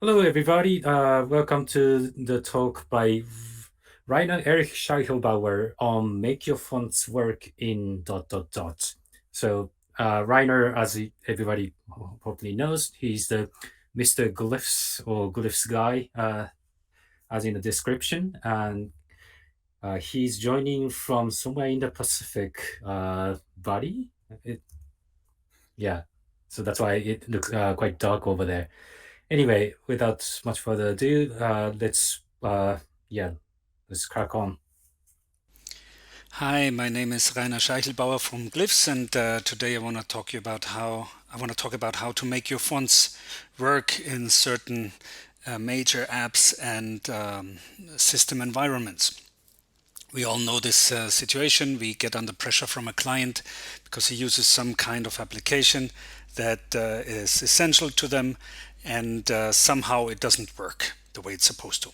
Hello, everybody. Welcome to the talk by Erich Scheichelbauer on Make Your Fonts Work in ... So, Rainer, as everybody hopefully knows, he's the Mr. Glyphs or Glyphs guy, as in the description. And he's joining from somewhere in the Pacific, Bali. It, yeah. So that's why it looks quite dark over there. Anyway, without much further ado, yeah, let's crack on. Hi, my name is Rainer Scheichelbauer from Glyphs, and today I want to talk about how to make your fonts work in certain major apps and system environments. We all know this situation. We get under pressure from a client because he uses some kind of application that is essential to them, and somehow it doesn't work the way it's supposed to.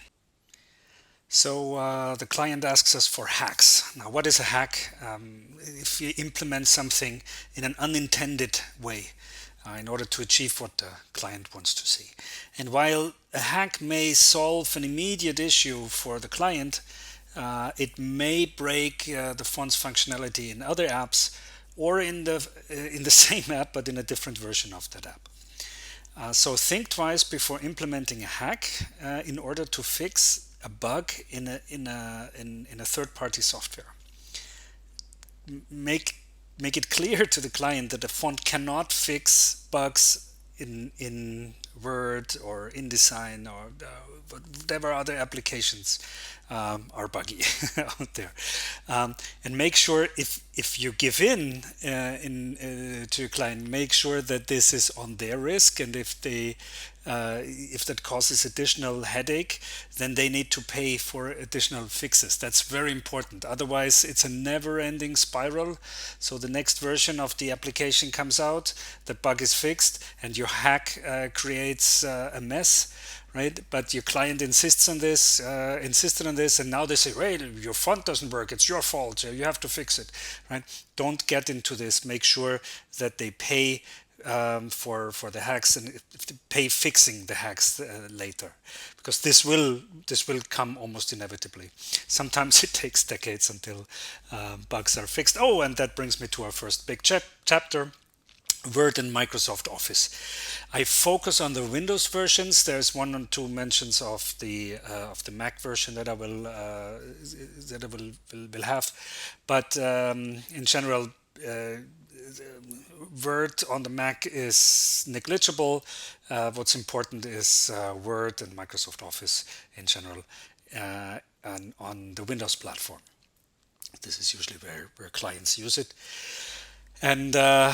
So the client asks us for hacks. Now, what is a hack? If you implement something in an unintended way in order to achieve what the client wants to see. And while a hack may solve an immediate issue for the client, it may break the font's functionality in other apps or in the same app but in a different version of that app. So think twice before implementing a hack in order to fix a bug in a third-party software. Make it clear to the client that the font cannot fix bugs in Word or InDesign or whatever other applications are buggy out there. And make sure if you give in to your client, make sure that this is on their risk, and if that causes additional headache, then they need to pay for additional fixes. That's very important. Otherwise, it's a never-ending spiral. So the next version of the application comes out, the bug is fixed, and your hack creates a mess. Right, but your client insisted on this, and now they say, "Wait, your font doesn't work. It's your fault. You have to fix it." Right? Don't get into this. Make sure that they pay for the hacks, and if they pay fixing the hacks later, because this will come almost inevitably. Sometimes it takes decades until bugs are fixed. Oh, and that brings me to our first big chapter. Word and Microsoft Office. I focus on the Windows versions. There's one or two mentions of the Mac version that I will have, but in general, Word on the Mac is negligible. What's important is Word and Microsoft Office in general, and on the Windows platform. This is usually where clients use it. And a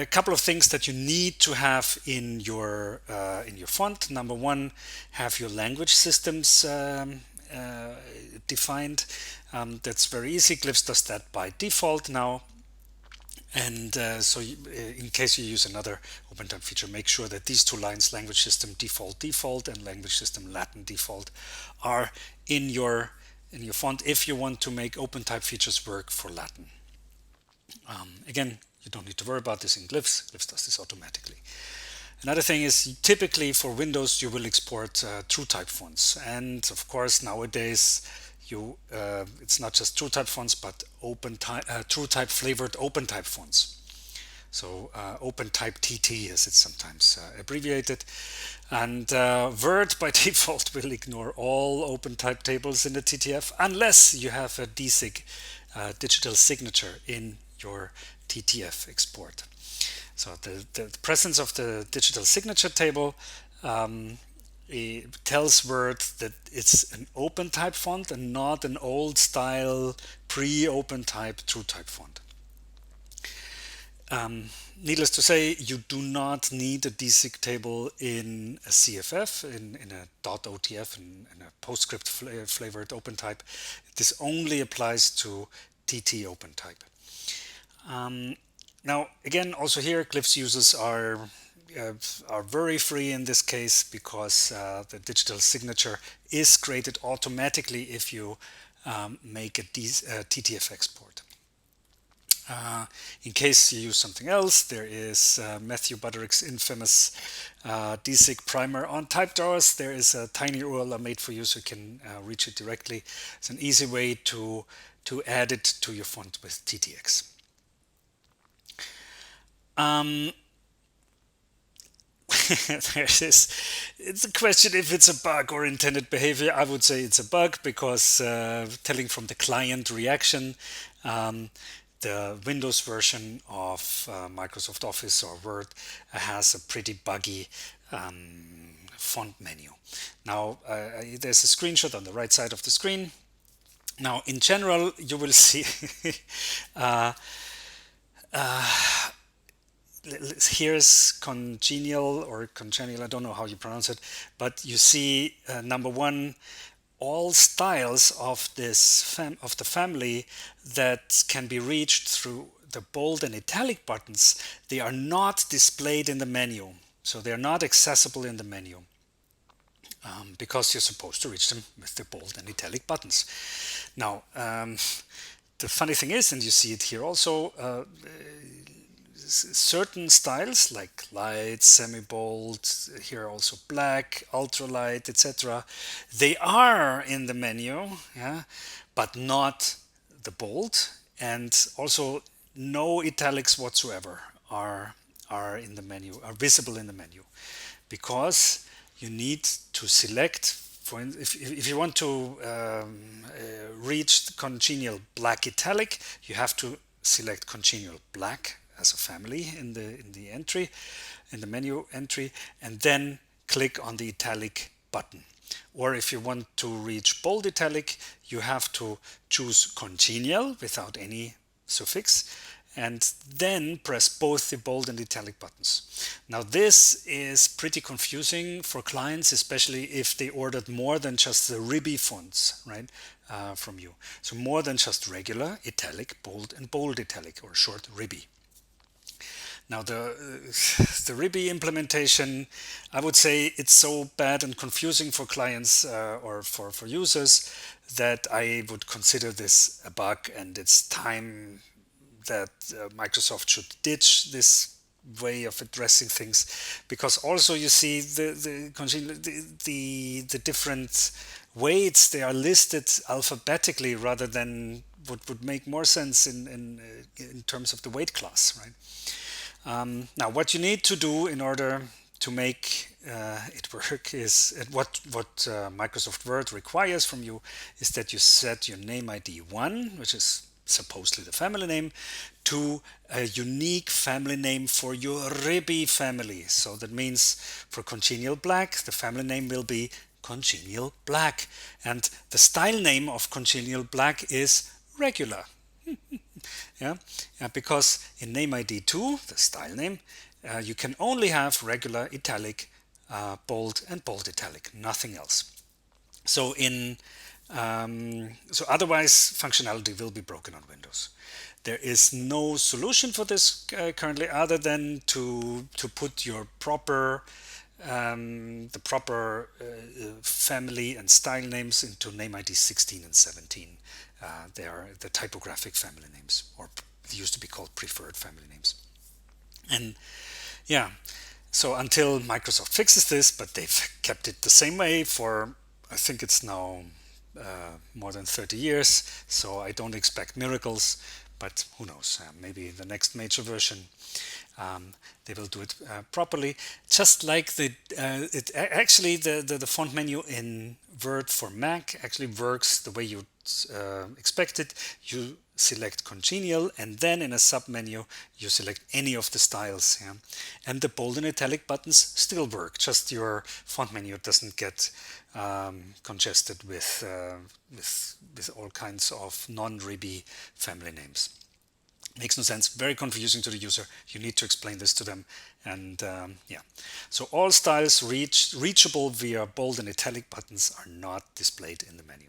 couple of things that you need to have in your font. Number one, have your language systems defined. That's very easy. Glyphs does that by default now. And in case you use another OpenType feature, make sure that these two lines, language system default and language system Latin default, are in your font if you want to make OpenType features work for Latin. Again, you don't need to worry about this in Glyphs. Glyphs does this automatically. Another thing is, typically for Windows you will export TrueType fonts, and of course nowadays it's not just TrueType fonts but TrueType flavored OpenType fonts. So OpenType TT, as it's sometimes abbreviated. And Word by default will ignore all OpenType tables in the TTF unless you have a DSIG digital signature in your TTF export. So the presence of the digital signature table it tells Word that it's an OpenType font and not an old style pre-OpenType TrueType font. Needless to say, you do not need a DSIG table in a CFF, in a .otf, in a PostScript flavored OpenType. This only applies to TT OpenType. Now, again, also here, Glyphs users are very free in this case because the digital signature is created automatically if you make a TTF export. In case you use something else, there is Matthew Butterick's infamous DSIG primer on type drawers. There is a tiny URL I made for you so you can reach it directly. It's an easy way to add it to your font with TTX. There's this. It's a question if it's a bug or intended behavior. I would say it's a bug because telling from the client reaction, the Windows version of Microsoft Office or Word has a pretty buggy font menu. Now, there's a screenshot on the right side of the screen. Now, in general, you will see here's congenial or congenial, I don't know how you pronounce it, but you see number one, all styles of this of the family that can be reached through the bold and italic buttons, they are not displayed in the menu. So they're not accessible in the menu because you're supposed to reach them with the bold and italic buttons. Now, the funny thing is, and you see it here also, certain styles like light, semi-bold, here also black, ultralight, etc. They are in the menu, yeah, but not the bold, and also no italics whatsoever are in the menu, are visible in the menu, because you need to select. For if you want to reach the congenial black italic, you have to select congenial black as a family in the entry, in the menu entry, and then click on the italic button. Or if you want to reach bold italic, you have to choose congenial without any suffix, and then press both the bold and italic buttons. Now this is pretty confusing for clients, especially if they ordered more than just the Ribby fonts, right, from you. So more than just regular italic, bold, and bold italic, or short Ribby. Now the Ribby implementation, I would say it's so bad and confusing for clients or for users that I would consider this a bug, and it's time that Microsoft should ditch this way of addressing things, because also you see the different weights, they are listed alphabetically rather than what would make more sense in terms of the weight class, right? Now, what you need to do in order to make it work is what Microsoft Word requires from you is that you set your name ID 1, which is supposedly the family name, to a unique family name for your Ribby family. So that means for Congenial Black, the family name will be Congenial Black, and the style name of Congenial Black is regular. Yeah, because in name ID 2, the style name, you can only have regular italic, bold, and bold italic, nothing else. So so otherwise functionality will be broken on Windows. There is no solution for this currently, other than to put your proper the proper family and style names into name ID 16 and 17. They are the typographic family names, or they used to be called preferred family names. And yeah, so until Microsoft fixes this, but they've kept it the same way for, I think it's now more than 30 years, so I don't expect miracles, but who knows, maybe the next major version they will do it properly. Just like the font menu in Word for Mac actually works the way you expect it. You select Congenial, and then in a sub-menu you select any of the styles, yeah? And the bold and italic buttons still work, just your font menu doesn't get congested with all kinds of non-Ribby family names. Makes no sense, very confusing to the user. You need to explain this to them. And yeah, so all styles reachable via bold and italic buttons are not displayed in the menu.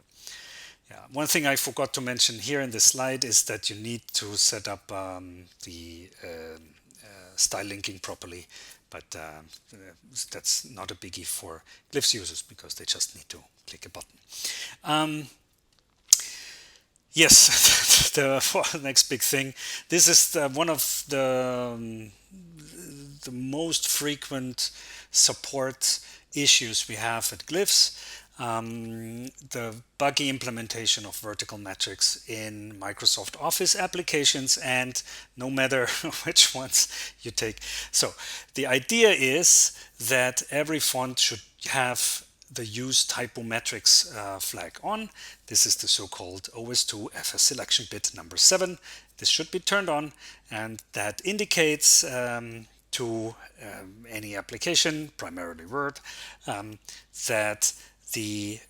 Yeah. One thing I forgot to mention here in this slide is that you need to set up the style linking properly, but that's not a biggie for Glyphs users because they just need to click a button. Yes, the next big thing. This is one of the most frequent support issues we have at Glyphs. The buggy implementation of vertical metrics in Microsoft Office applications, and no matter which ones you take. So the idea is that every font should have the use typometrics flag on. This is the so-called OS2 FS selection bit number 7. This should be turned on, and that indicates to any application, primarily Word, that the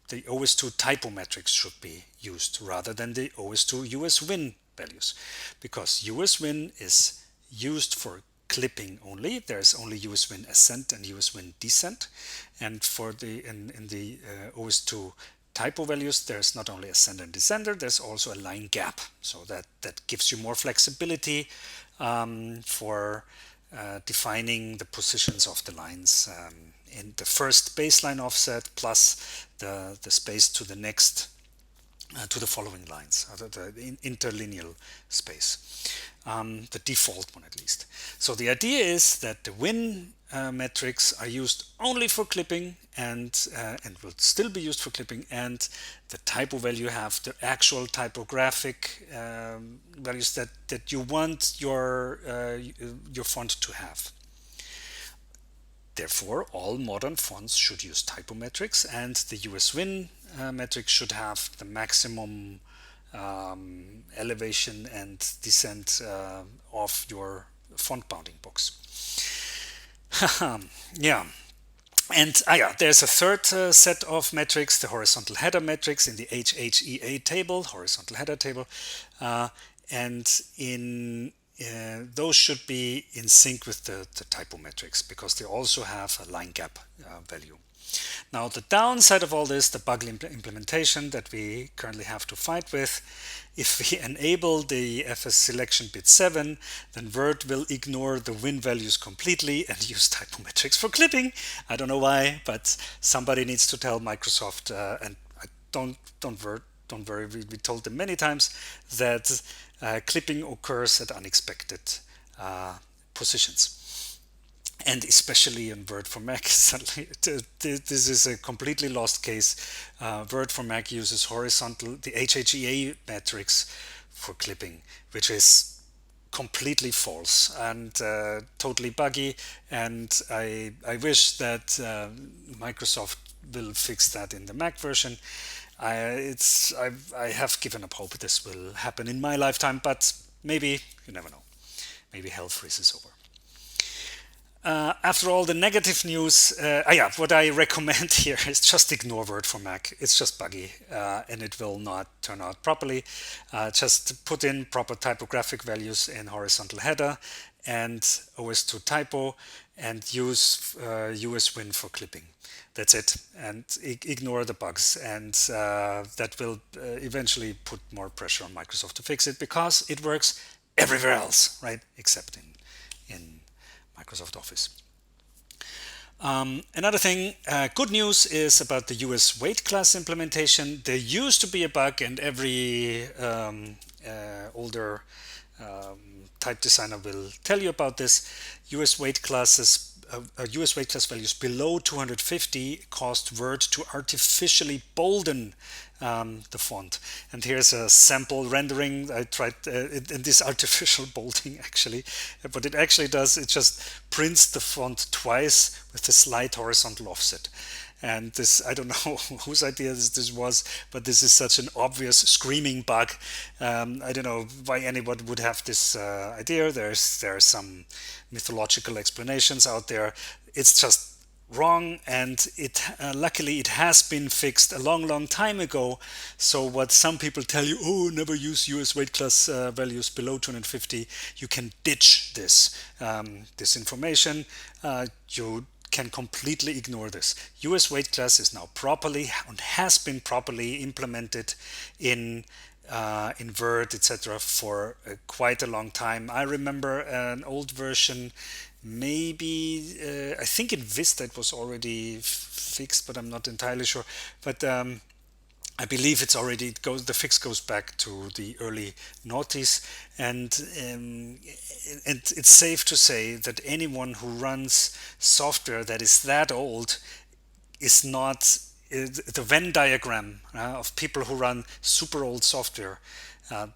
the OS2 typometrics should be used rather than the OS2 USWin values, because USWin is used for clipping only. There's only USWin ascent and USWin descent, and for the in the OS2 typo values, there's not only ascend and descender, there's also a line gap, so that gives you more flexibility for defining the positions of the lines in the first baseline offset plus the space to the next to the following lines, the interlineal space, the default one at least. So the idea is that the win metrics are used only for clipping and will still be used for clipping, and the typo value have the actual typographic values that you want your font to have. Therefore, all modern fonts should use typometrics, and the USWin metric should have the maximum elevation and descent of your font bounding box. Yeah. And there's a third set of metrics, the horizontal header metrics in the HHEA table, horizontal header table, and in those should be in sync with the typometrics, because they also have a line gap value. Now, the downside of all this, the bug implementation that we currently have to fight with, if we enable the FS selection bit 7, then Word will ignore the win values completely and use typometrics for clipping. I don't know why, but somebody needs to tell Microsoft, and don't worry, we told them many times that clipping occurs at unexpected positions. And especially in Word for Mac, this is a completely lost case. Word for Mac uses the HHEA metrics for clipping, which is completely false and totally buggy. And I wish that Microsoft will fix that in the Mac version. I have given up hope this will happen in my lifetime, but maybe, you never know. Maybe hell freezes over. After all the negative news, what I recommend here is just ignore Word for Mac. It's just buggy and it will not turn out properly. Just put in proper typographic values in horizontal header and OS2 typo, and use USWin for clipping. That's it, and ignore the bugs, and that will eventually put more pressure on Microsoft to fix it, because it works everywhere else, right? Except in Microsoft Office. Another thing, good news is about the usWeightClass implementation. There used to be a bug, and every older type designer will tell you about this. usWeightClass values below 250 caused Word to artificially bolden the font. And here's a sample rendering. I tried in this artificial bolding actually. What it actually does, it just prints the font twice with a slight horizontal offset. And this, I don't know whose idea this was, but this is such an obvious screaming bug. I don't know why anyone would have this idea. There are some mythological explanations out there. It's just wrong, and luckily it has been fixed a long time ago. So what some people tell you, oh, never use usWeightClass values below 250, you can ditch this information. You can completely ignore this. usWeightClass is now properly and has been properly implemented in Word, etc. for quite a long time. I remember an old version, maybe I think in Vista it was already fixed, but I'm not entirely sure. But I believe the fix goes back to the early noughties, and it's safe to say that anyone who runs software that is that old is not the Venn diagram of people who run super old software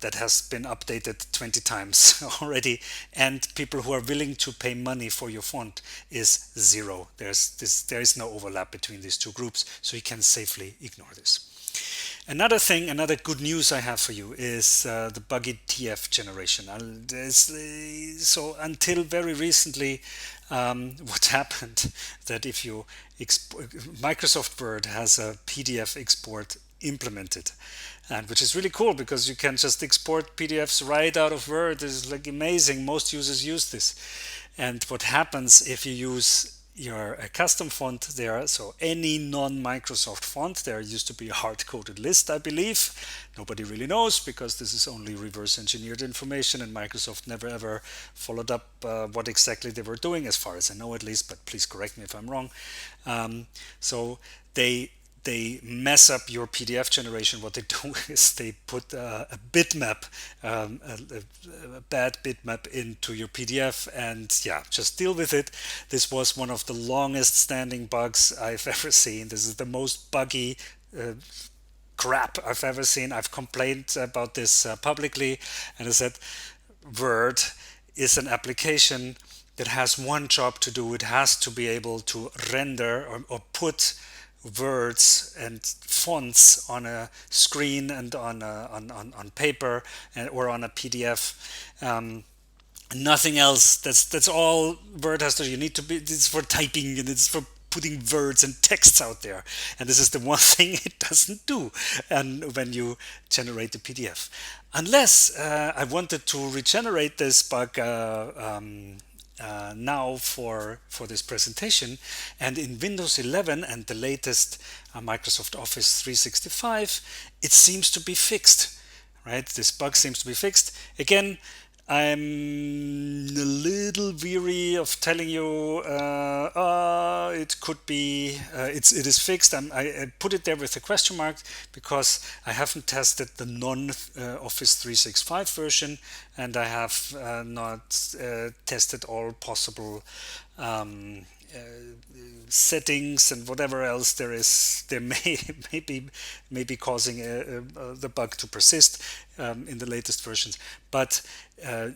that has been updated 20 times already, and people who are willing to pay money for your font is zero. There is no overlap between these two groups, so you can safely ignore this. Another good news I have for you is the Buggy TF generation. So until very recently, what happened that if you Microsoft Word has a PDF export implemented, and which is really cool because you can just export PDFs right out of Word. It's like amazing. Most users use this. And what happens if you use your custom font there, so any non-Microsoft font, there used to be a hard-coded list, I believe. Nobody really knows because this is only reverse engineered information, and Microsoft never ever followed up what exactly they were doing, as far as I know at least, but please correct me if I'm wrong. So they mess up your PDF generation. What they do is they put a bitmap, a bad bitmap into your PDF, and yeah, just deal with it. This was one of the longest standing bugs I've ever seen. This is the most buggy crap I've ever seen. I've complained about this publicly, and I said, Word is an application that has one job to do. It has to be able to render or put words and fonts on a screen and on paper or on a PDF. Nothing else. That's all Word has to do. You need to be. It's for typing and it's for putting words and texts out there. And this is the one thing it doesn't do. And when you generate the PDF, unless I wanted to regenerate this bug. Now for this presentation, and in Windows 11 and the latest Microsoft Office 365, it seems to be fixed, right? This bug seems to be fixed. Again, I'm a little weary of telling you it could be it is fixed. I put it there with a question mark because I haven't tested the non-Office 365 version, and I have not tested all possible settings and whatever else there may be causing the bug to persist in the latest versions. But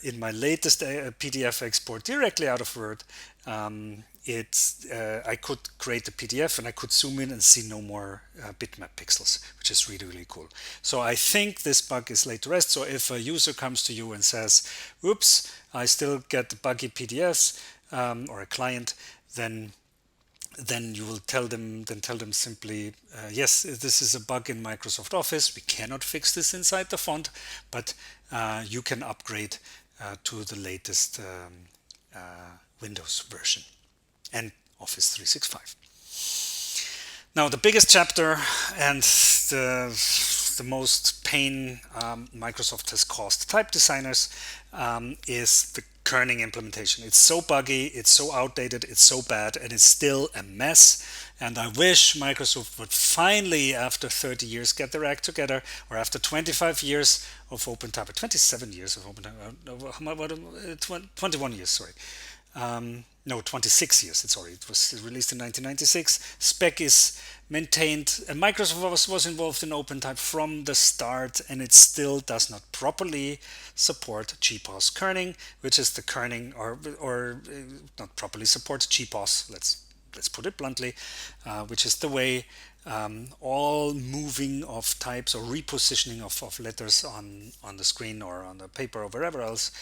in my latest PDF export directly out of Word, I could create a PDF and I could zoom in and see no more bitmap pixels, which is really cool. So I think this bug is laid to rest. So if a user comes to you and says, "Oops, I still get buggy PDFs," or a client, then you will tell them simply, yes, this is a bug in Microsoft Office. We cannot fix this inside the font, but you can upgrade to the latest Windows version and Office 365. Now, the biggest chapter and the most pain Microsoft has caused type designers is the kerning implementation. It's so buggy, it's so outdated, it's so bad, and it's still a mess. And I wish Microsoft would finally, after 30 years, get their act together, or after 25 years of OpenType, 27 years of OpenType, 21 years, sorry. No, 26 years, sorry. It was released in 1996. Spec is maintained, and Microsoft was involved in OpenType from the start, and it still does not properly support GPOS kerning, which is the kerning, or not properly supports GPOS, let's put it bluntly, which is the way all moving of types or repositioning of letters on the screen or on the paper or wherever else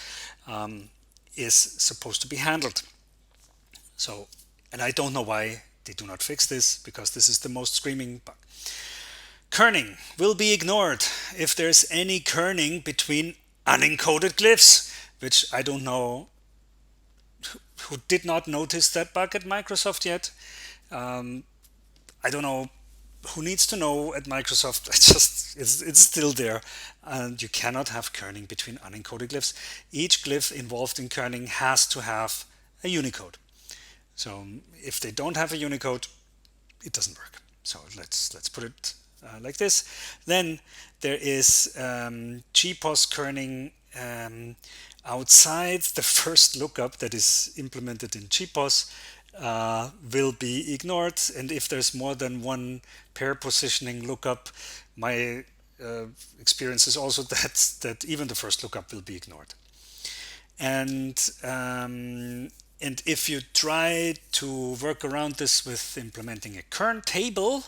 is supposed to be handled. So, and I don't know why they do not fix this, because this is the most screaming bug. Kerning will be ignored if there's any kerning between unencoded glyphs, which I don't know who did not notice that bug at Microsoft yet. I don't know who needs to know at Microsoft. It's still there, and you cannot have kerning between unencoded glyphs. Each glyph involved in kerning has to have a Unicode. So if they don't have a Unicode, it doesn't work. So let's put it like this. Then there is GPOS kerning outside the first lookup that is implemented in GPOS will be ignored, and if there's more than one pair positioning lookup, my experience is also that even the first lookup will be ignored. And if you try to work around this with implementing a kern table,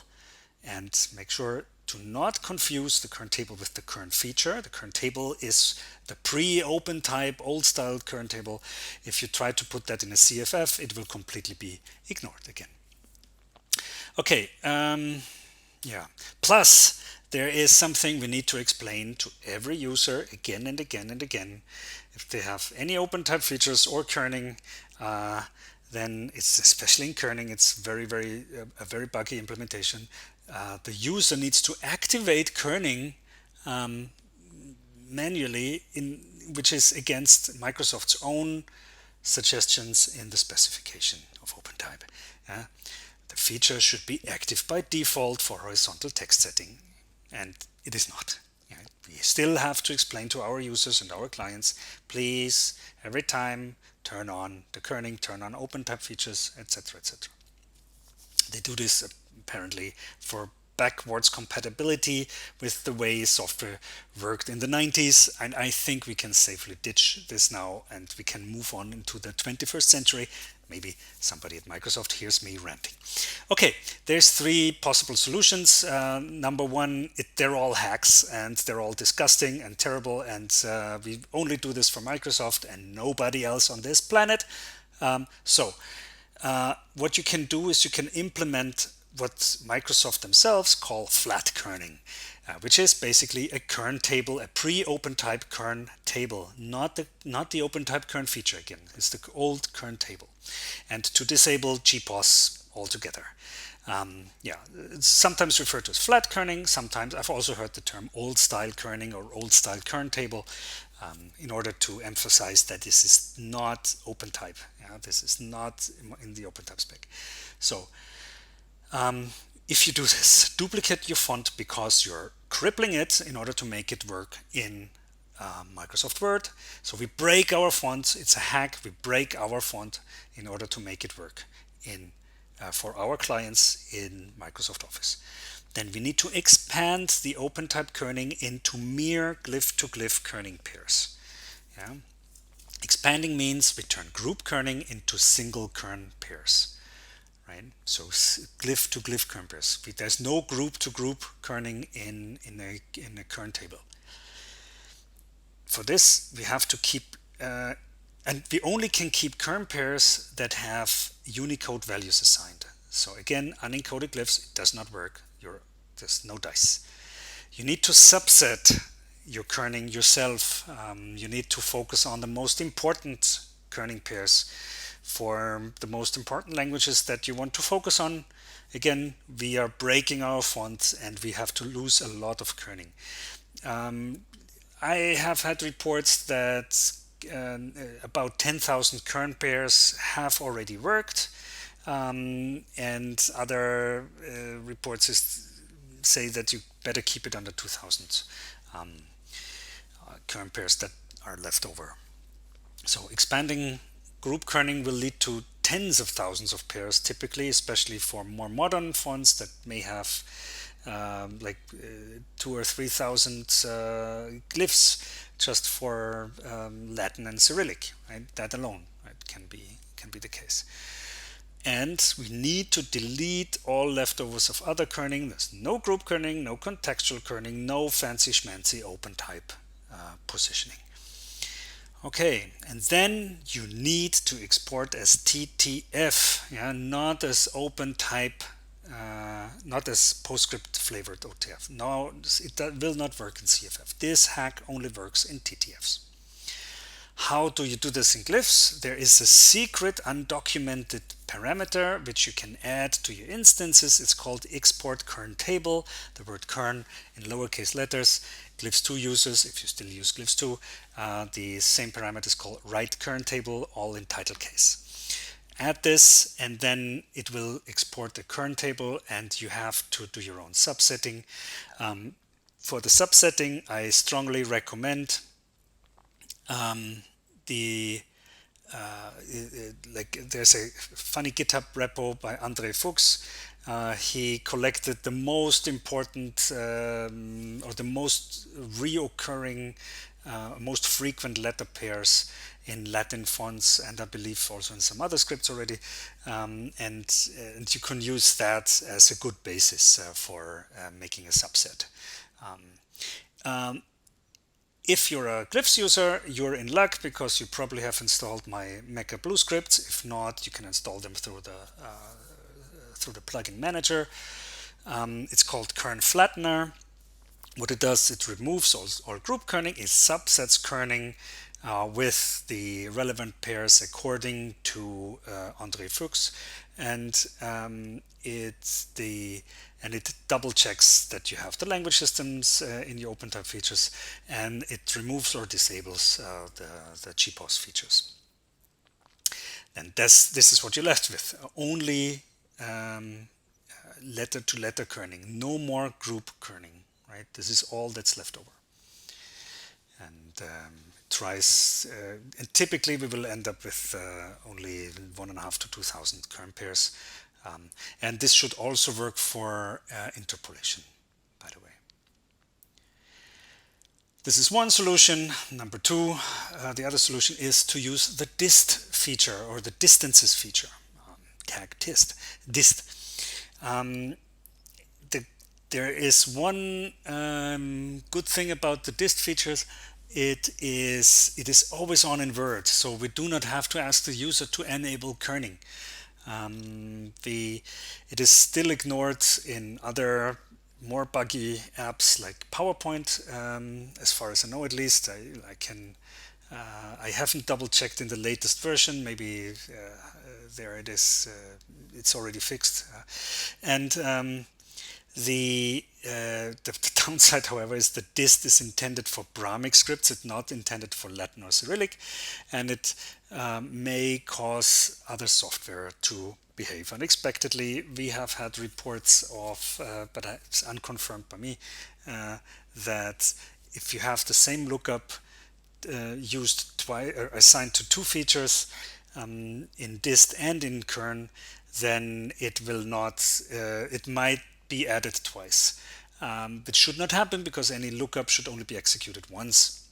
and make sure to not confuse the kern table with the kern feature. The kern table is the pre-OpenType old style kern table. If you try to put that in a CFF, it will completely be ignored again. Okay, yeah. Plus, there is something we need to explain to every user again and again and again. If they have any OpenType features or kerning, then it's, especially in kerning, it's a very buggy implementation. The user needs to activate kerning manually, which is against Microsoft's own suggestions in the specification of OpenType. The feature should be active by default for horizontal text setting, and it is not. We still have to explain to our users and our clients, please, every time, turn on the kerning, turn on OpenType features, etc., etc. They do this apparently for backwards compatibility with the way software worked in the 90s, and I think we can safely ditch this now and we can move on into the 21st century. Maybe somebody at Microsoft hears me ranting. Okay, there's three possible solutions. Number one, they're all hacks and they're all disgusting and terrible, and we only do this for Microsoft and nobody else on this planet. What you can do is you can implement what Microsoft themselves call flat kerning, which is basically a kern table, a pre-OpenType kern table, not the OpenType kern feature again. It's the old kern table, and to disable GPOS altogether. It's sometimes referred to as flat kerning. Sometimes I've also heard the term old style kerning or old style kern table, in order to emphasize that this is not OpenType. This is not in the OpenType spec. So if you do this, duplicate your font because you're crippling it in order to make it work in Microsoft Word. So we break our font. It's a hack. We break our font in order to make it work in for our clients in Microsoft Office. Then we need to expand the OpenType kerning into mere glyph-to-glyph kerning pairs. Expanding means we turn group kerning into single kern pairs. Right? So glyph-to-glyph kern pairs. There's no group-to-group kerning in a kern table. For this, we have to keep, and we only can keep kern pairs that have Unicode values assigned. So again, unencoded glyphs, it does not work. There's no dice. You need to subset your kerning yourself. You need to focus on the most important kerning pairs for the most important languages that you want to focus on. Again, we are breaking our font and we have to lose a lot of kerning. I have had reports that about 10,000 kern pairs have already worked, and other reports say that you better keep it under 2,000 kern pairs that are left over. So expanding group kerning will lead to tens of thousands of pairs typically, especially for more modern fonts that may have 2,000 or 3,000 glyphs just for Latin and Cyrillic. Right? That alone, right, can be the case. And we need to delete all leftovers of other kerning. There's no group kerning, no contextual kerning, no fancy schmancy OpenType positioning. Okay, and then you need to export as TTF, not as OpenType, not as PostScript flavored OTF. No, it will not work in CFF. This hack only works in TTFs. How do you do this in Glyphs? There is a secret undocumented parameter which you can add to your instances. It's called export kern table. The word kern in lowercase letters. Glyphs 2 users, if you still use Glyphs 2, the same parameter is called write kern table, all in title case. add this, and then it will export the kern table, and you have to do your own subsetting. For the subsetting, I strongly recommend the like there's a funny GitHub repo by Andre Fuchs. He collected the most important or the most reoccurring, most frequent letter pairs in Latin fonts, and I believe also in some other scripts already. And you can use that as a good basis for making a subset. If you're a Glyphs user, you're in luck because you probably have installed my Mecha Blue scripts. If not, you can install them through the plugin manager. It's called Kern Flattener. What it does, it removes all group kerning, it subsets kerning with the relevant pairs according to Andre Fuchs, and it double checks that you have the language systems in your OpenType features, and it removes or disables the GPOS features. And this is what you're left with. Only letter-to-letter kerning, no more group kerning. Right? This is all that's left over. And and typically we will end up with only 1.5 to 2,000 kern pairs. And this should also work for interpolation, by the way. This is one solution. Number two, the other solution is to use the dist feature or the distances feature. Tag dist. There is one good thing about the dist features. It is always on in Word, so we do not have to ask the user to enable kerning. It is still ignored in other more buggy apps like PowerPoint, as far as I know. At least I haven't double checked in the latest version. Maybe there it is. It's already fixed, and the downside, however, is that dist is intended for Brahmic scripts. It's not intended for Latin or Cyrillic, and it may cause other software to behave unexpectedly. We have had reports of, but it's unconfirmed by me, that if you have the same lookup used twice or assigned to two features in dist and in kern, then it will not. It might be added twice. It should not happen because any lookup should only be executed once.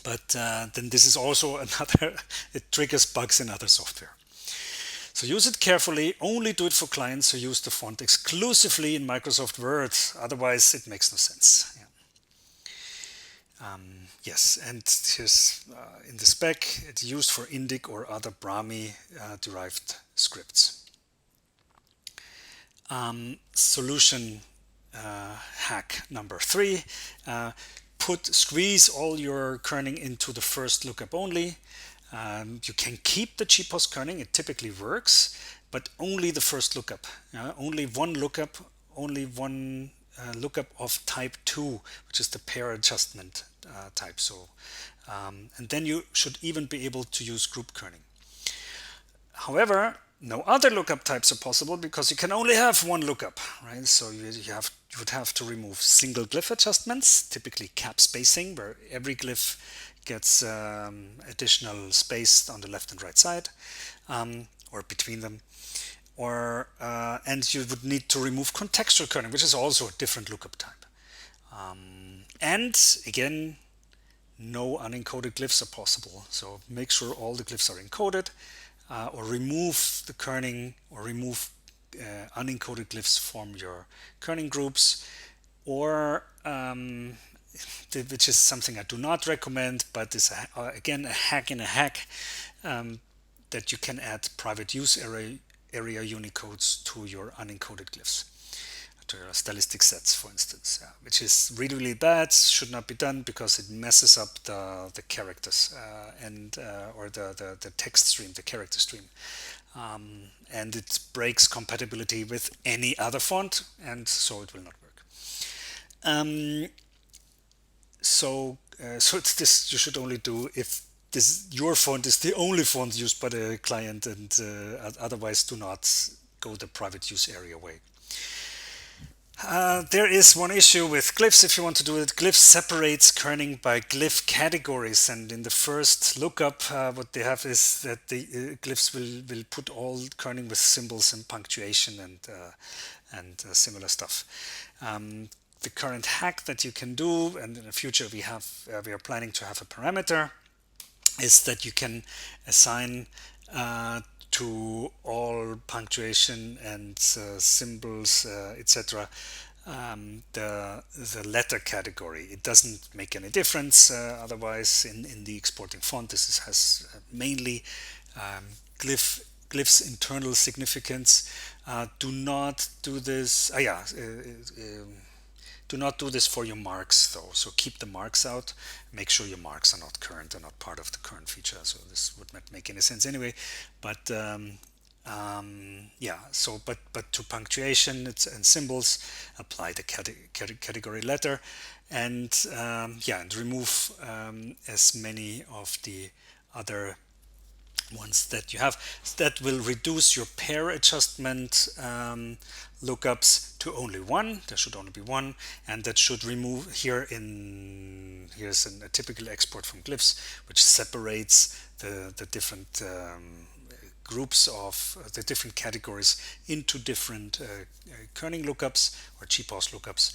But then this is also another, it triggers bugs in other software. So use it carefully, only do it for clients who use the font exclusively in Microsoft Word, otherwise it makes no sense. Yeah. Yes, and here's in the spec, it's used for Indic or other Brahmi derived scripts. Solution hack number 3, squeeze all your kerning into the first lookup only. You can keep the GPOS kerning, it typically works, but only the first lookup. Only one lookup, lookup of type 2, which is the pair adjustment type. So, and then you should even be able to use group kerning. However, no other lookup types are possible because you can only have one lookup, right? So you would have to remove single glyph adjustments, typically cap spacing, where every glyph gets additional space on the left and right side, or between them. And you would need to remove contextual kerning, which is also a different lookup type. And again, no unencoded glyphs are possible. So make sure all the glyphs are encoded. Or remove the kerning, or remove unencoded glyphs from your kerning groups, or which is something I do not recommend, but is again a hack in a hack, that you can add private use area Unicodes to your unencoded glyphs, to your stylistic sets, for instance, which is really, really bad. Should not be done because it messes up the characters or the text stream, the character stream, and it breaks compatibility with any other font, and so it will not work. So it's this you should only do if your font is the only font used by the client, and otherwise do not go the private use area way. There is one issue with Glyphs if you want to do it. Glyphs separates kerning by glyph categories, and in the first lookup, what they have is that the Glyphs will put all kerning with symbols and punctuation and similar stuff. The current hack that you can do, and in the future we are planning to have a parameter, is that you can assign to all punctuation and symbols, etc., the letter category. It doesn't make any difference otherwise in the exporting font. This has mainly Glyphs internal significance. Do not do this. Do not do this for your marks though, so keep the marks out. Make sure your marks are not current, are not part of the current feature, so this would not make any sense anyway. But yeah, so but to punctuation and symbols, apply the category letter, and yeah, and remove as many of the other ones that you have. That will reduce your pair adjustment lookups to only one. There should only be one, and that should remove here's a typical export from Glyphs, which separates the different groups of the different categories into different kerning lookups or cheapos lookups.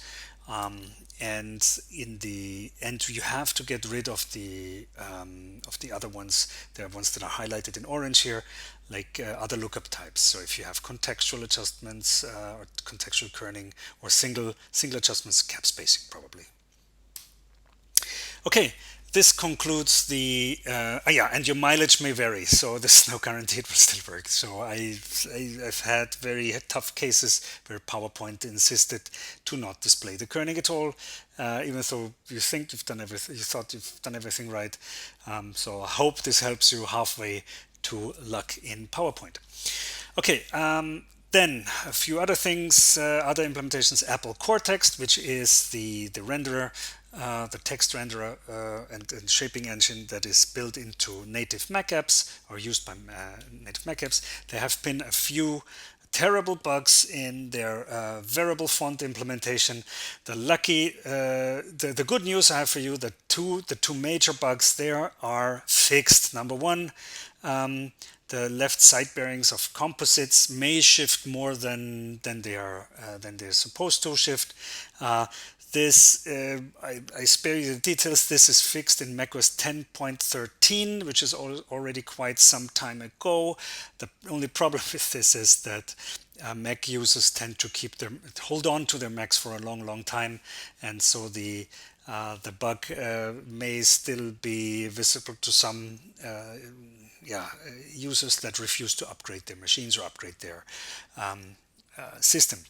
And in the end, you have to get rid of the other ones. There are ones that are highlighted in orange here, like other lookup types. So if you have contextual adjustments or contextual kerning, or single adjustments, cap spacing probably. Okay, this concludes the yeah, and your mileage may vary, so there's no guarantee it will still work. So I've had very tough cases where PowerPoint insisted to not display the kerning at all, even though you think you've done everything, you thought you've done everything right. So I hope this helps you halfway to luck in PowerPoint. Okay. Then a few other things, other implementations. Apple Cortex, which is the renderer, the text renderer and shaping engine that is built into native Mac apps or used by native Mac apps. There have been a few terrible bugs in their variable font implementation. The good news I have for you, the two major bugs there are fixed. Number one, the left side bearings of composites may shift more than they're supposed to shift. This I spare you the details. This is fixed in macOS 10.13, which is already quite some time ago. The only problem with this is that Mac users tend to hold on to their Macs for a long time, and so the bug may still be visible to some users that refuse to upgrade their machines or upgrade their system.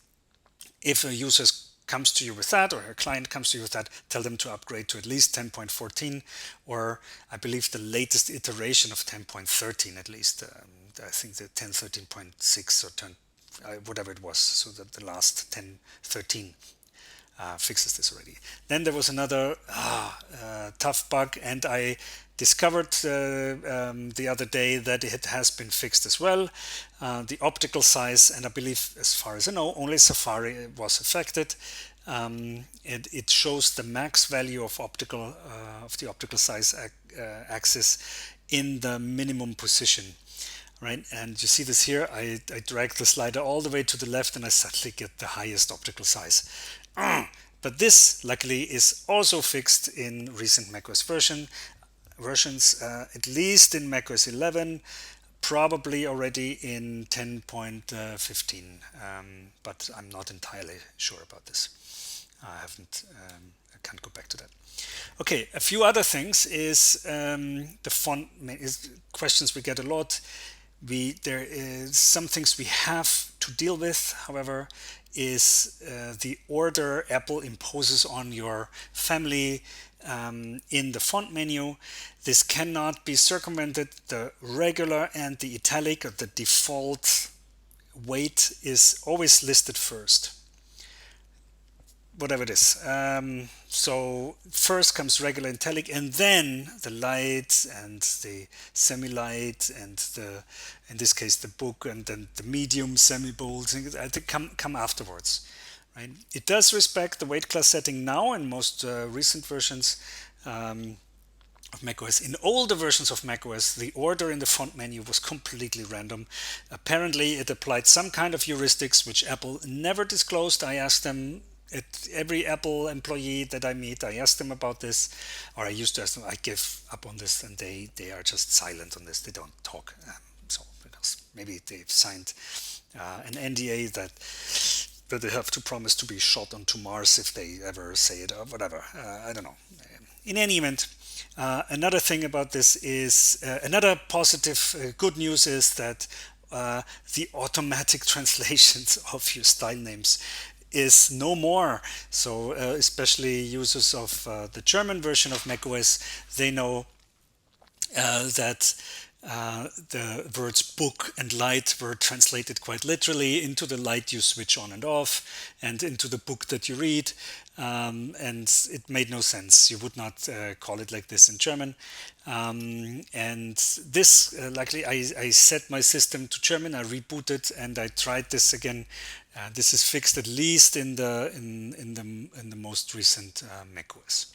If a user comes to you with that, or a client comes to you with that, tell them to upgrade to at least 10.14, or I believe the latest iteration of 10.13 at least. I think the 10.13.6 or 10, whatever it was, so that the last 10.13 fixes this already. Then there was another tough bug, and I discovered the other day that it has been fixed as well. The optical size, and I believe, as far as I know, only Safari was affected. It shows the max value of the optical size axis in the minimum position. Right, and you see this here. I drag the slider all the way to the left, and I suddenly get the highest optical size. But this, luckily, is also fixed in recent macOS versions, at least in macOS 11, probably already in 10.15, but I'm not entirely sure about this. I can't go back to that. Okay, a few other things is the font questions we get a lot. There is some things we have to deal with, however, is the order Apple imposes on your family in the font menu. This cannot be circumvented. The regular and the italic, or the default weight, is always listed first. whatever it is. So first comes regular italic, and then the light and the semi-light and the, in this case, the book, and then the medium semi-bold things come afterwards. Right? It does respect the weight class setting now in most recent versions of macOS. In older versions of macOS, the order in the font menu was completely random. Apparently, it applied some kind of heuristics which Apple never disclosed. I asked them, at every Apple employee that I meet, I ask them about this, or I used to ask them. I give up on this, and they are just silent on this. They don't talk. So because maybe they've signed an NDA that they have to promise to be shot onto Mars if they ever say it, or whatever. I don't know. In any event, another thing about this is another positive good news is that the automatic translations of your style names is no more. So especially users of the German version of macOS, they know that the words book and light were translated quite literally. Into the light you switch on and off, and into the book that you read, and it made no sense. You would not call it like this in German. And this, luckily, I set my system to German. I rebooted and I tried this again. This is fixed at least in the most recent macOS.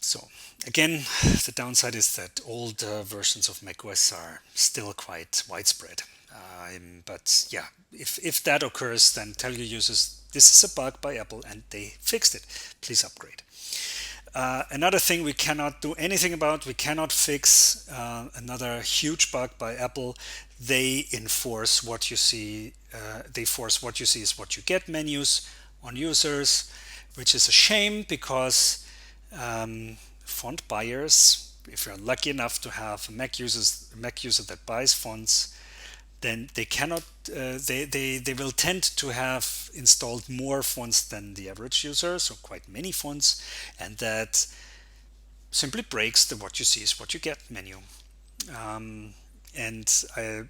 So again, the downside is that old versions of macOS are still quite widespread. But yeah, if that occurs, then tell your users this is a bug by Apple and they fixed it. Please upgrade. Another thing we cannot do anything about, we cannot fix another huge bug by Apple. They enforce what you see. They force what you see is what you get menus on users, which is a shame because font buyers, if you're lucky enough to have a Mac user that buys fonts, then they cannot. They will tend to have installed more fonts than the average user, so quite many fonts, and that simply breaks the "what you see is what you get" menu. And I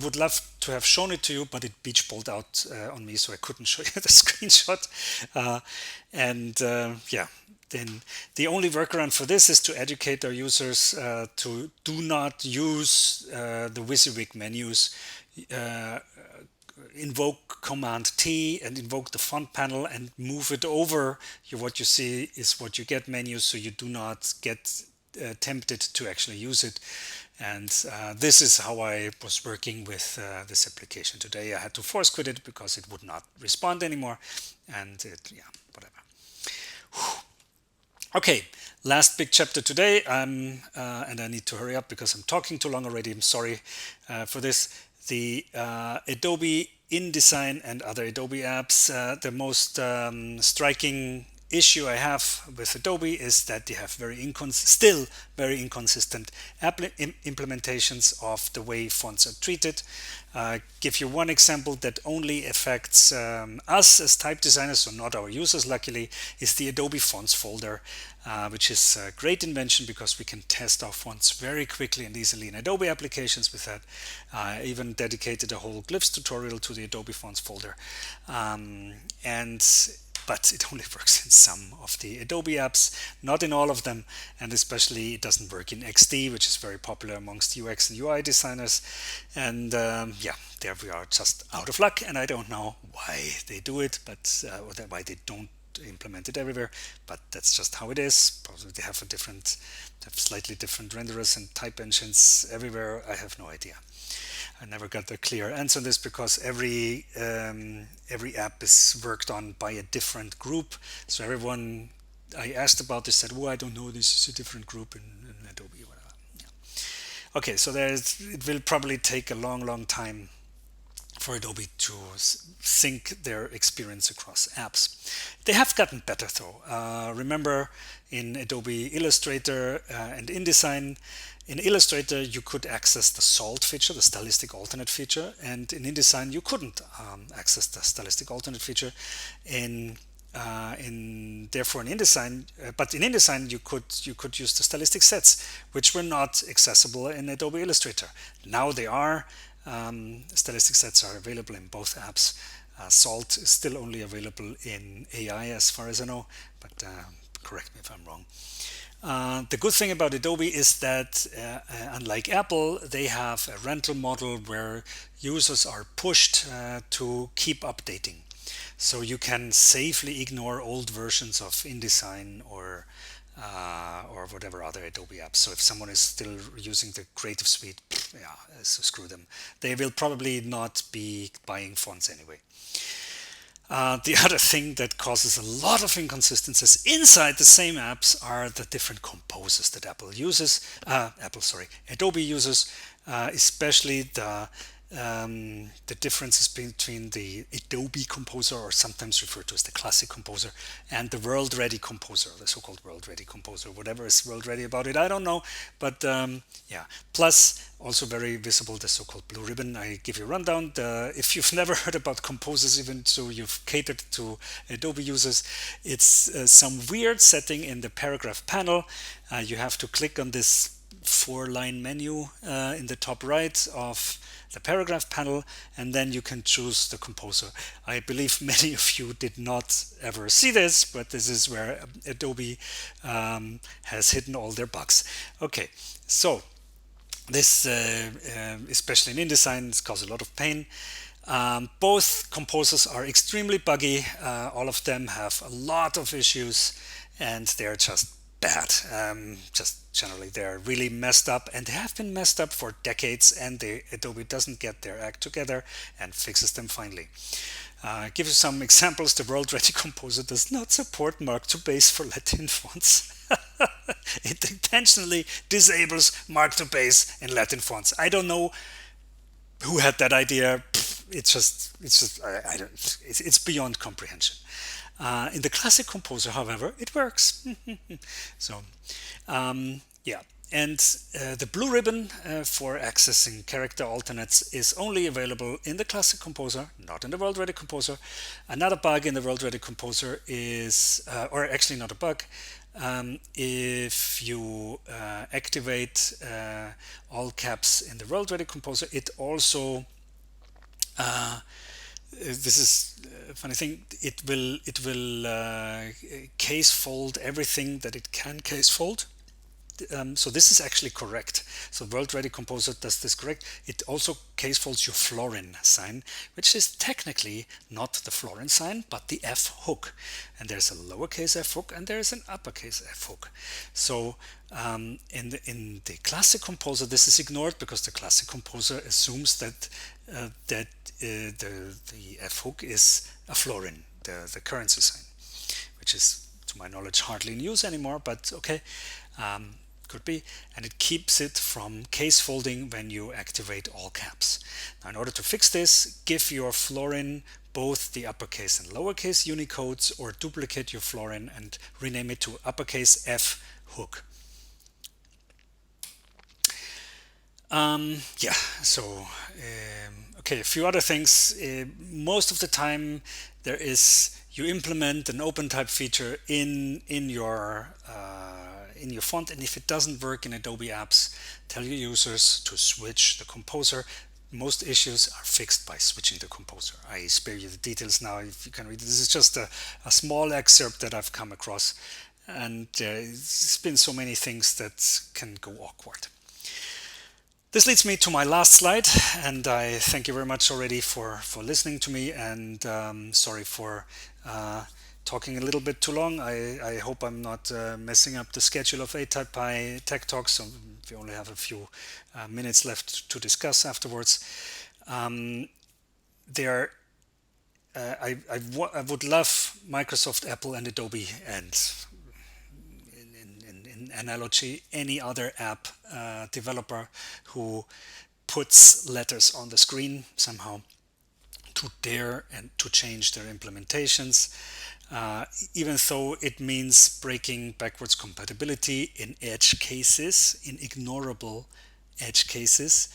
would love to have shown it to you, but it beach balled out on me, so I couldn't show you the screenshot. Yeah, then the only workaround for this is to educate our users to do not use the WYSIWYG menus. Invoke Command T and invoke the font panel and move it over what you see is what you get menu, so you do not get tempted to actually use it. And this is how I was working with this application today. I had to force quit it because it would not respond anymore, and whatever. Whew. Okay, last big chapter today, and I need to hurry up because I'm talking too long already. I'm sorry for this. The Adobe InDesign and other Adobe apps. The most striking issue I have with Adobe is that they have still very inconsistent implementations of the way fonts are treated. Give you one example that only affects us as type designers, so not our users luckily, is the Adobe Fonts folder, which is a great invention because we can test our fonts very quickly and easily in Adobe applications with that. I even dedicated a whole Glyphs tutorial to the Adobe Fonts folder. But it only works in some of the Adobe apps, not in all of them, and especially it doesn't work in XD, which is very popular amongst UX and UI designers. And there we are, just out of luck, and I don't know why they do it, but or why they don't implement it everywhere, but that's just how it is. Probably they have slightly different renderers and type engines everywhere. I have no idea. I never got a clear answer on this because every app is worked on by a different group. So everyone I asked about this said, "Oh, I don't know. This is a different group in Adobe, whatever." Yeah. Okay, so it will probably take a long time for Adobe to sync their experience across apps. They have gotten better though. Remember in Adobe Illustrator and InDesign, in Illustrator you could access the salt feature, the stylistic alternate feature, and in InDesign you couldn't access the stylistic alternate feature. Therefore in InDesign, but in InDesign you could use the stylistic sets, which were not accessible in Adobe Illustrator. Now they are. Stylistic sets are available in both apps. Salt is still only available in AI as far as I know, but correct me if I'm wrong. The good thing about Adobe is that unlike Apple, they have a rental model where users are pushed to keep updating. So you can safely ignore old versions of InDesign or whatever other Adobe apps. So if someone is still using the Creative Suite, yeah, so screw them. They will probably not be buying fonts anyway. The other thing that causes a lot of inconsistencies inside the same apps are the different composers that Adobe uses, especially the differences between the Adobe Composer, or sometimes referred to as the Classic Composer, and the World Ready Composer, the so-called World Ready Composer. Whatever is World Ready about it, I don't know. But yeah, plus also very visible the so-called blue ribbon. I give you a rundown. If you've never heard about composers, even so you've catered to Adobe users, it's some weird setting in the paragraph panel. You have to click on this 4-line menu in the top right of the paragraph panel, and then you can choose the composer. I believe many of you did not ever see this, but this is where Adobe has hidden all their bugs. Okay, so this, especially in InDesign, causes a lot of pain. Both composers are extremely buggy. All of them have a lot of issues, and they're just bad. Just generally, they're really messed up, and they have been messed up for decades, and Adobe doesn't get their act together and fixes them finally. Give you some examples. The World Ready Composer does not support Mark to Base for Latin fonts. It intentionally disables Mark to Base in Latin fonts. I don't know who had that idea. It's beyond comprehension. In the Classic Composer, however, it works. So, yeah. And the blue ribbon for accessing character alternates is only available in the Classic Composer, not in the World Ready Composer. Another bug in the World Ready Composer is, or actually not a bug, if you activate all caps in the World Ready Composer, it also this is a funny thing. It will case fold everything that it can case fold. So this is actually correct. So World Ready Composer does this correct. It also case folds your florin sign, which is technically not the florin sign, but the F hook. And there's a lowercase f hook and there's an uppercase f hook. So in the Classic Composer, this is ignored because the Classic Composer assumes that the f hook is a florin, the currency sign, which is, to my knowledge, hardly in use anymore, but okay. Could be, and it keeps it from case folding when you activate all caps. Now, in order to fix this, give your florin both the uppercase and lowercase Unicodes, or duplicate your florin and rename it to uppercase F hook. Yeah, so okay, a few other things. Most of the time you implement an OpenType feature in your font, and if it doesn't work in Adobe apps, tell your users to switch the composer. Most issues are fixed by switching the composer. I spare you the details now if you can read it. This is just a small excerpt that I've come across, and it's been so many things that can go awkward. This leads me to my last slide, and I thank you very much already for listening to me, and sorry for talking a little bit too long. I hope I'm not messing up the schedule of ATypI Tech Talks, so we only have a few minutes left to discuss afterwards. I would love Microsoft, Apple, and Adobe, and in analogy, any other app developer who puts letters on the screen somehow to dare and to change their implementations, even though it means breaking backwards compatibility in edge cases, in ignorable edge cases.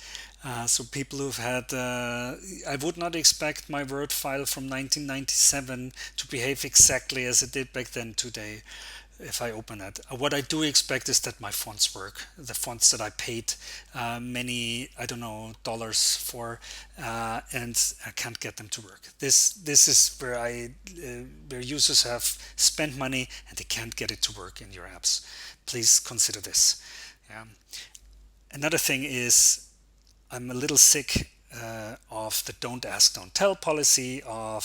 So people who've had, I would not expect my Word file from 1997 to behave exactly as it did back then today. if I open it. What I do expect is that my fonts work, the fonts that I paid many, I don't know, dollars for, and I can't get them to work. This is where where users have spent money and they can't get it to work in your apps. Please consider this. Yeah. Another thing is I'm a little sick of the don't ask, don't tell policy of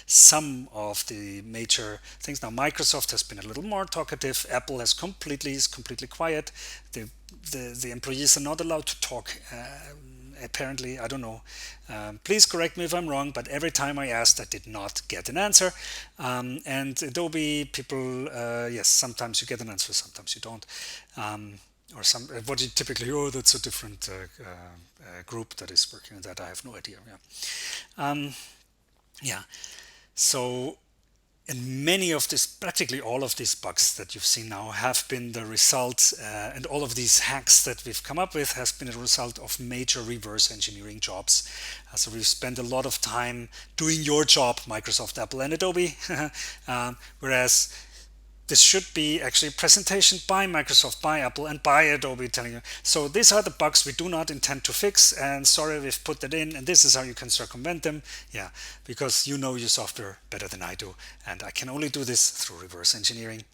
some of the major things. Now, Microsoft has been a little more talkative. Apple is completely quiet. The employees are not allowed to talk. Apparently, I don't know. Please correct me if I'm wrong, but every time I asked, I did not get an answer. And Adobe people, yes, sometimes you get an answer, sometimes you don't. Or some what you typically, oh, that's a different group that is working on that. I have no idea. Yeah. So, and many of this, practically all of these bugs that you've seen now have been the result, and all of these hacks that we've come up with has been a result of major reverse engineering jobs. So we've spent a lot of time doing your job, Microsoft, Apple, and Adobe, whereas this should be actually a presentation by Microsoft, by Apple, and by Adobe telling you, so these are the bugs we do not intend to fix, and sorry we've put that in, and this is how you can circumvent them. Yeah, because you know your software better than I do, and I can only do this through reverse engineering.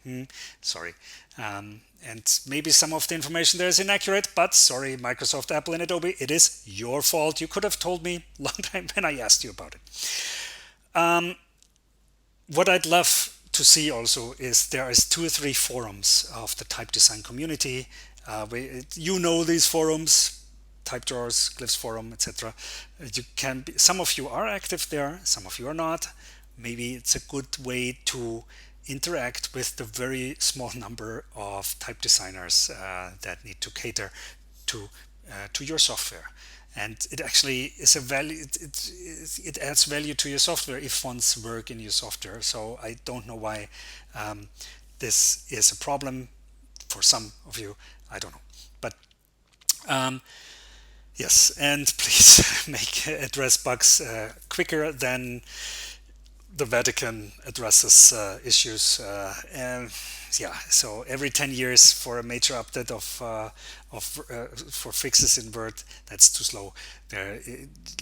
Sorry. And maybe some of the information there is inaccurate, but sorry, Microsoft, Apple, and Adobe, it is your fault. You could have told me a long time when I asked you about it. What I'd love to see also is there is 2 or 3 forums of the type design community. You know these forums, type drawers, Glyphs forum, etc. You can be, some of you are active there, some of you are not. Maybe it's a good way to interact with the very small number of type designers that need to cater to your software. And it actually is a value. It adds value to your software if fonts work in your software. So I don't know why this is a problem for some of you. I don't know, but yes. And please address bugs quicker than the Vatican addresses issues. And yeah, so every 10 years for a major update for fixes in Word, that's too slow.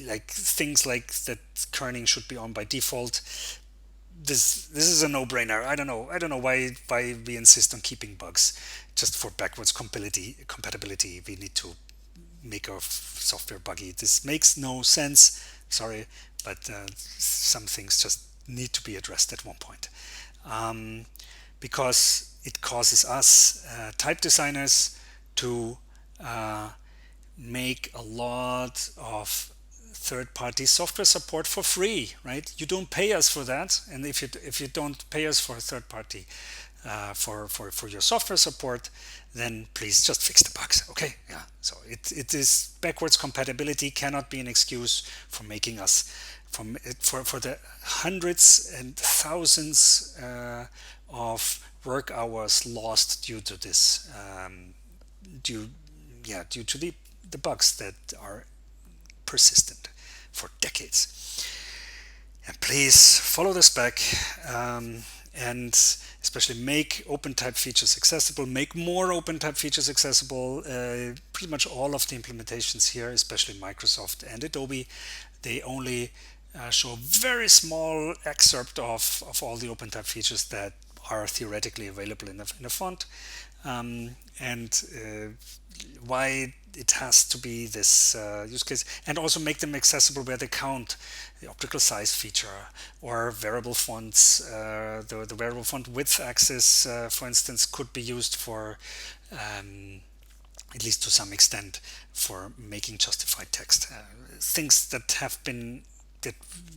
Like things like that kerning should be on by default. This is a no-brainer. I don't know why we insist on keeping bugs. Just for backwards compatibility, we need to make our software buggy. This makes no sense. Sorry, but some things just need to be addressed at one point, because it causes us type designers to make a lot of third-party software support for free, right? You don't pay us for that, and if you don't pay us for a third-party for your software support, then please just fix the bugs. Okay, yeah. So it is backwards compatibility cannot be an excuse for making us for the hundreds and thousands of work hours lost due to this, due to the bugs that are persistent for decades. And please follow the spec, and especially make OpenType features accessible, make more OpenType features accessible. Pretty much all of the implementations here, especially Microsoft and Adobe, they only show a very small excerpt of all the OpenType features that are theoretically available in a font. And why it has to be this use case, and also make them accessible where they count. The optical size feature or variable fonts, the variable font width axis, for instance, could be used for, at least to some extent, for making justified text. Things that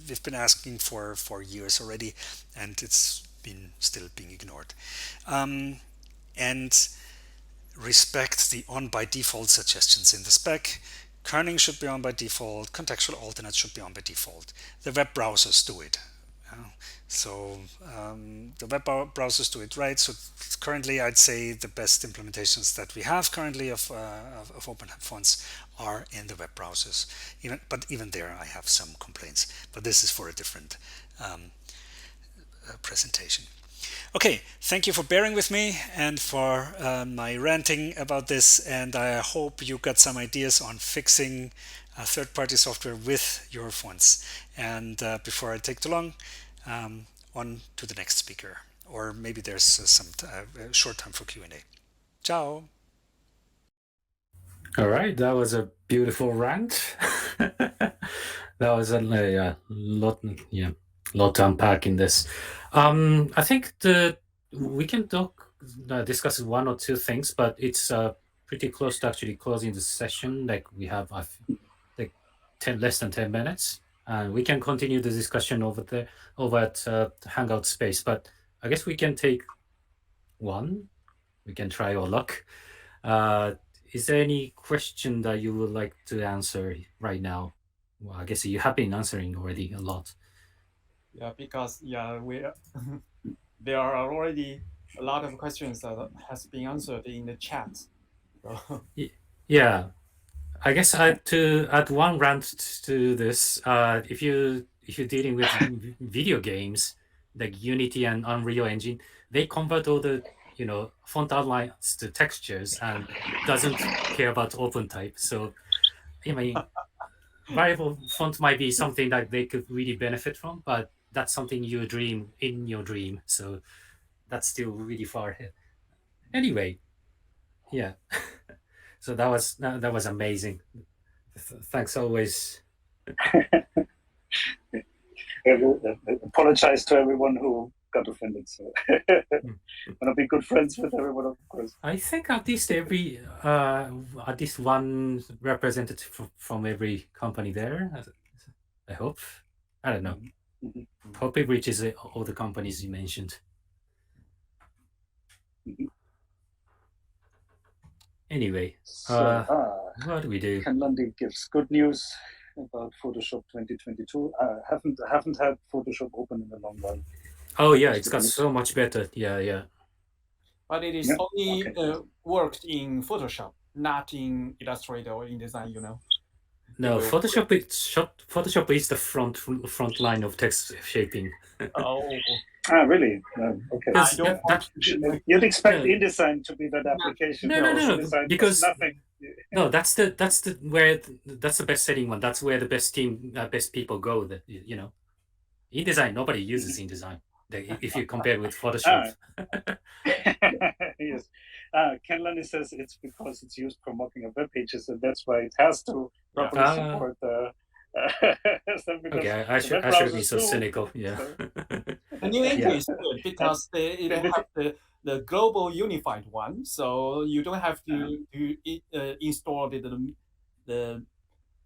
we've been asking for years already, and it's been still being ignored. And respect the on by default suggestions in the spec. Kerning should be on by default. Contextual alternates should be on by default. The web browsers do it. So the web browsers do it right. So currently, I'd say the best implementations that we have currently of OpenType fonts are in the web browsers. But even there, I have some complaints. But this is for a different presentation. Okay, thank you for bearing with me and for my ranting about this. And I hope you got some ideas on fixing third-party software with your fonts. And before I take too long, on to the next speaker. Or maybe there's some short time for Q&A. Ciao. All right, that was a beautiful rant. That was a lot, lot to unpack in this. I think we can discuss one or two things, but it's pretty close to actually closing the session. Like we have like less than 10 minutes, and we can continue the discussion over at Hangout space. But I guess we can take one. We can try our luck. Uh, is there any question that you would like to answer right now? Well, I guess you have been answering already a lot. Yeah, because we there are already a lot of questions that has been answered in the chat. So. Yeah, I guess to add one rant to this, if you're dealing with video games like Unity and Unreal Engine, they convert all the font outlines to textures and doesn't care about OpenType. So I mean, variable font might be something that they could really benefit from, but that's something you dream in your dream. So that's still really far ahead. Anyway, yeah. So that was amazing. Thanks always. I will apologize to everyone who got offended. So wanna be good friends with everyone, of course. I think at least at least one representative from every company there. I hope. I don't know. Mm-hmm. Hope it reaches all the companies you mentioned. Mm-hmm. Anyway, so, what do we do? Kenlandi gives good news about Photoshop 2022. I haven't had Photoshop open in a long while. Oh yeah, it's got so much better. Yeah. But it is only worked in Photoshop, not in Illustrator or InDesign. No, Photoshop is the front line of text shaping. Oh. Really? Okay. You'd expect InDesign to be that application. No. Because nothing. No, that's the best setting one. That's where the best people go. That InDesign, nobody uses InDesign. If you compare with Photoshop. Yes. Kenlani says it's because it's used for mocking of web pages, and that's why it has to properly support okay, I should be so cynical. Yeah. The new entry is good because it has the global unified one, so you don't have to install the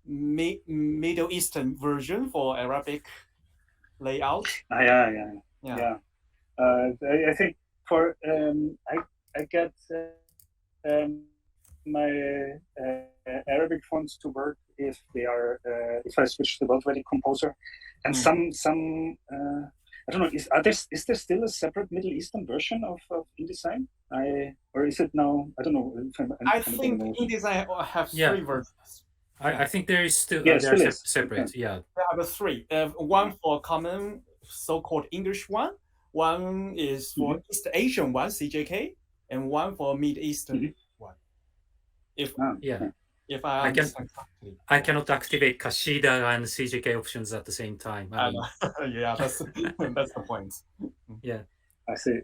Middle Eastern version for Arabic layout. Yeah. I think for I get my Arabic fonts to work if they are if I switch to World Ready Composer, and some I don't know, is there still a separate Middle Eastern version of InDesign? Or is it now? I don't know. I think InDesign have three versions. I think there is still they're separate. Yeah, there are three. One for common so-called English one is for East Asian one, CJK, and one for Mid Eastern one. If I understand correctly. I cannot activate Kashida and CJK options at the same time. Yeah, that's the point. Yeah, I see.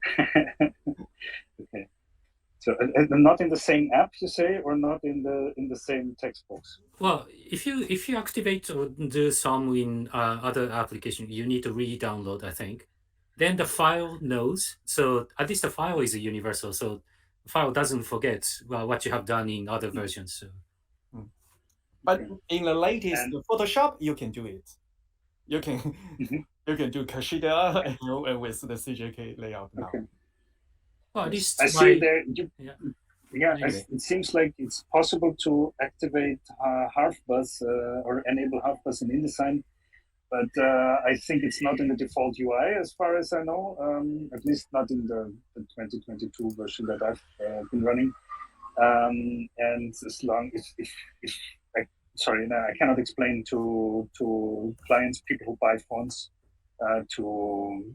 Okay. So not in the same app, you say, or not in the same text box? Well, if you activate or do some in other application, you need to re-download, I think. Then the file knows. So at least the file is universal. So the file doesn't forget what you have done in other versions. So. But in the latest Photoshop, you can do it. You can you can do Kashida with the CJK layout now. Okay. Well, at least I see there. Anyway. It seems like it's possible to activate half bus or enable half bus in InDesign, but I think it's not in the default UI as far as I know. At least not in the 2022 version that I've been running. And as long if sorry, no, I cannot explain to clients, people who buy fonts, to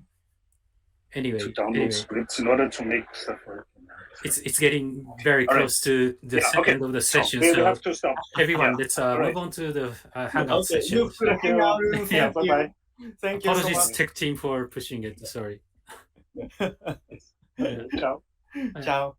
Anyway, to download scripts in order to make stuff work. it's getting very close to the end of the session, we so have to stop. everyone, let's move on to the Hangout session. Move to the Hangout room. Yeah, Thank you. Thank you so Apologies, much. tech team, for pushing it. Sorry. Ciao. Ciao.